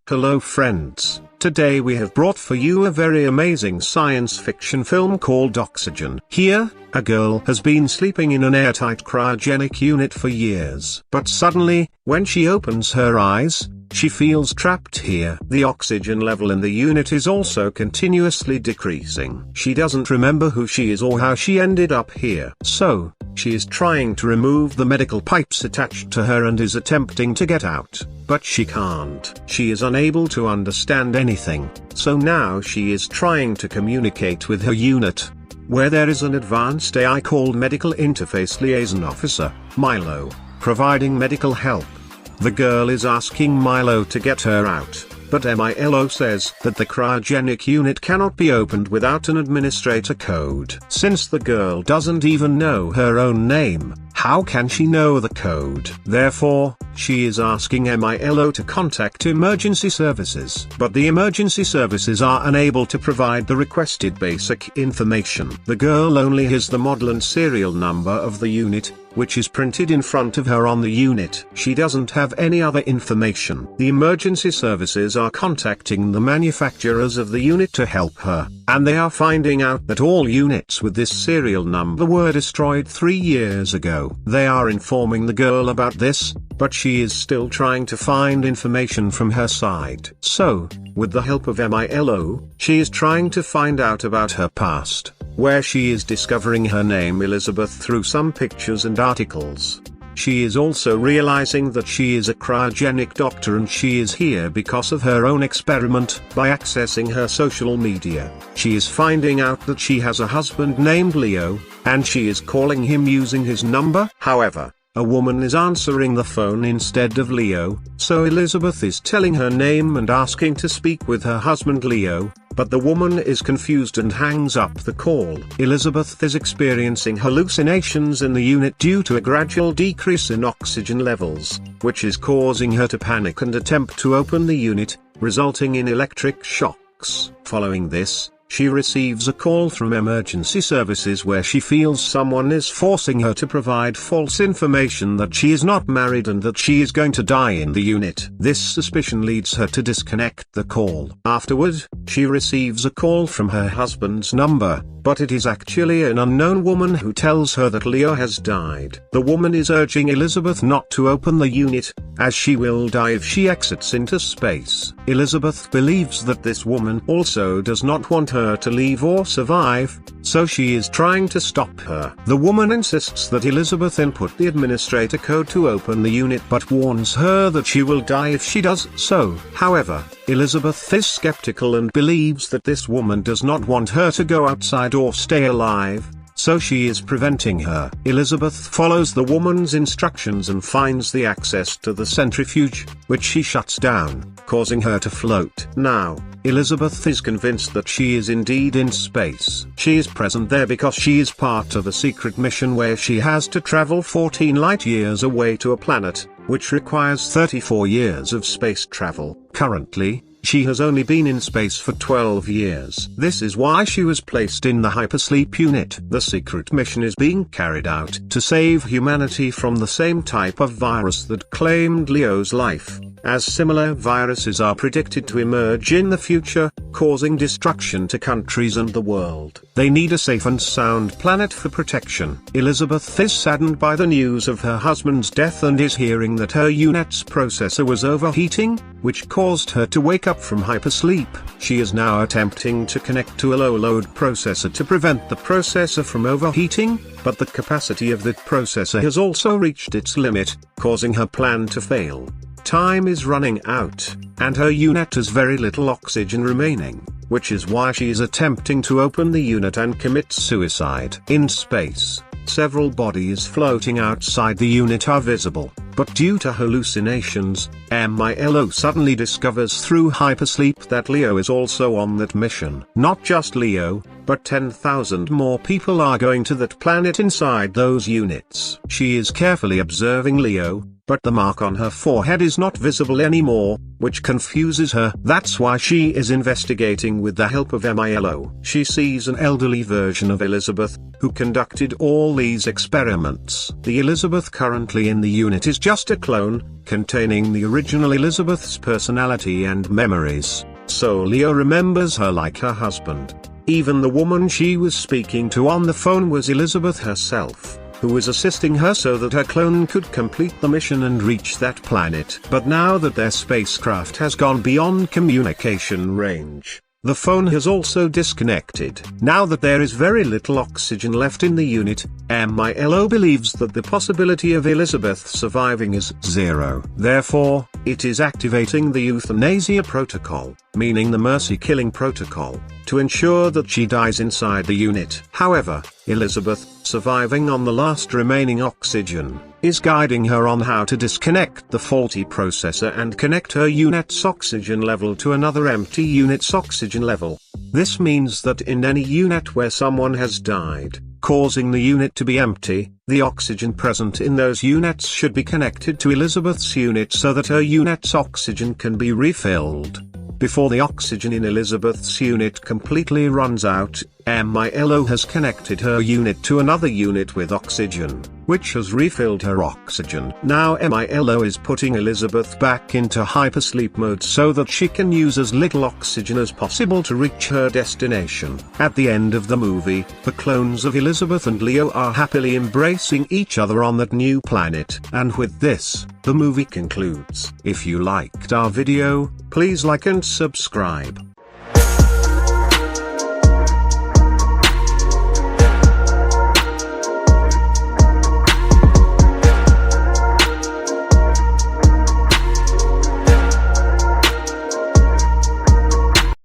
Hello friends, today we have brought for you a very amazing science fiction film called Oxygen. Here, a girl has been sleeping in an airtight cryogenic unit for years. But suddenly, when she opens her eyes, she feels trapped here. The oxygen level in the unit is also continuously decreasing. She doesn't remember who she is or how she ended up here. So, she is trying to remove the medical pipes attached to her and is attempting to get out, but she can't. She is unable to understand anything, so now she is trying to communicate with her unit, where there is an advanced AI called Medical Interface Liaison Officer, Milo, providing medical help. The girl is asking Milo to get her out, but Milo says that the cryogenic unit cannot be opened without an administrator code. Since the girl doesn't even know her own name, how can she know the code? Therefore, she is asking Milo to contact emergency services. But the emergency services are unable to provide the requested basic information. The girl only has the model and serial number of the unit, which is printed in front of her on the unit. She doesn't have any other information. The emergency services are contacting the manufacturers of the unit to help her, and they are finding out that all units with this serial number were destroyed 3 years ago. They are informing the girl about this, but she is still trying to find information from her side. So, with the help of Milo, she is trying to find out about her past, where she is discovering her name Elizabeth through some pictures and articles. She is also realizing that she is a cryogenic doctor and she is here because of her own experiment. By accessing her social media, she is finding out that she has a husband named Leo, and she is calling him using his number. However, a woman is answering the phone instead of Leo, so Elizabeth is telling her name and asking to speak with her husband Leo, but the woman is confused and hangs up the call. Elizabeth is experiencing hallucinations in the unit due to a gradual decrease in oxygen levels, which is causing her to panic and attempt to open the unit, resulting in electric shocks. Following this, she receives a call from emergency services where she feels someone is forcing her to provide false information that she is not married and that she is going to die in the unit. This suspicion leads her to disconnect the call. Afterward, she receives a call from her husband's number, but it is actually an unknown woman who tells her that Leo has died. The woman is urging Elizabeth not to open the unit, as she will die if she exits into space. Elizabeth believes that this woman also does not want her to leave or survive, so she is trying to stop her. The woman insists that Elizabeth input the administrator code to open the unit but warns her that she will die if she does so. However, Elizabeth is skeptical and believes that this woman does not want her to go outside or stay alive, so she is preventing her. Elizabeth follows the woman's instructions and finds the access to the centrifuge, which she shuts down, causing her to float. Now, Elizabeth is convinced that she is indeed in space. She is present there because she is part of a secret mission where she has to travel 14 light years away to a planet, which requires 34 years of space travel. Currently, she has only been in space for 12 years. This is why she was placed in the hypersleep unit. The secret mission is being carried out to save humanity from the same type of virus that claimed Leo's life, as similar viruses are predicted to emerge in the future, causing destruction to countries and the world. They need a safe and sound planet for protection. Elizabeth is saddened by the news of her husband's death and is hearing that her unit's processor was overheating, which caused her to wake up from hypersleep. She is now attempting to connect to a low-load processor to prevent the processor from overheating, but the capacity of that processor has also reached its limit, causing her plan to fail. Time is running out, and her unit has very little oxygen remaining, which is why she is attempting to open the unit and commit suicide. In space, several bodies floating outside the unit are visible, but due to hallucinations, Milo suddenly discovers through hypersleep that Leo is also on that mission. Not just Leo, but 10,000 more people are going to that planet inside those units. She is carefully observing Leo, but the mark on her forehead is not visible anymore, which confuses her. That's why she is investigating with the help of Milo. She sees an elderly version of Elizabeth, who conducted all these experiments. The Elizabeth currently in the unit is just a clone, containing the original Elizabeth's personality and memories, so Leo remembers her like her husband. Even the woman she was speaking to on the phone was Elizabeth herself, who was assisting her so that her clone could complete the mission and reach that planet. But now that their spacecraft has gone beyond communication range, the phone has also disconnected. Now that there is very little oxygen left in the unit, Milo believes that the possibility of Elizabeth surviving is zero. Therefore, it is activating the euthanasia protocol, meaning the mercy-killing protocol, to ensure that she dies inside the unit. However, Elizabeth, surviving on the last remaining oxygen, is guiding her on how to disconnect the faulty processor and connect her unit's oxygen level to another empty unit's oxygen level. This means that in any unit where someone has died, causing the unit to be empty, the oxygen present in those units should be connected to Elizabeth's unit so that her unit's oxygen can be refilled. Before the oxygen in Elizabeth's unit completely runs out, Milo has connected her unit to another unit with oxygen, which has refilled her oxygen. Now Milo is putting Elizabeth back into hypersleep mode so that she can use as little oxygen as possible to reach her destination. At the end of the movie, the clones of Elizabeth and Leo are happily embracing each other on that new planet. And with this, the movie concludes. If you liked our video, please like and subscribe.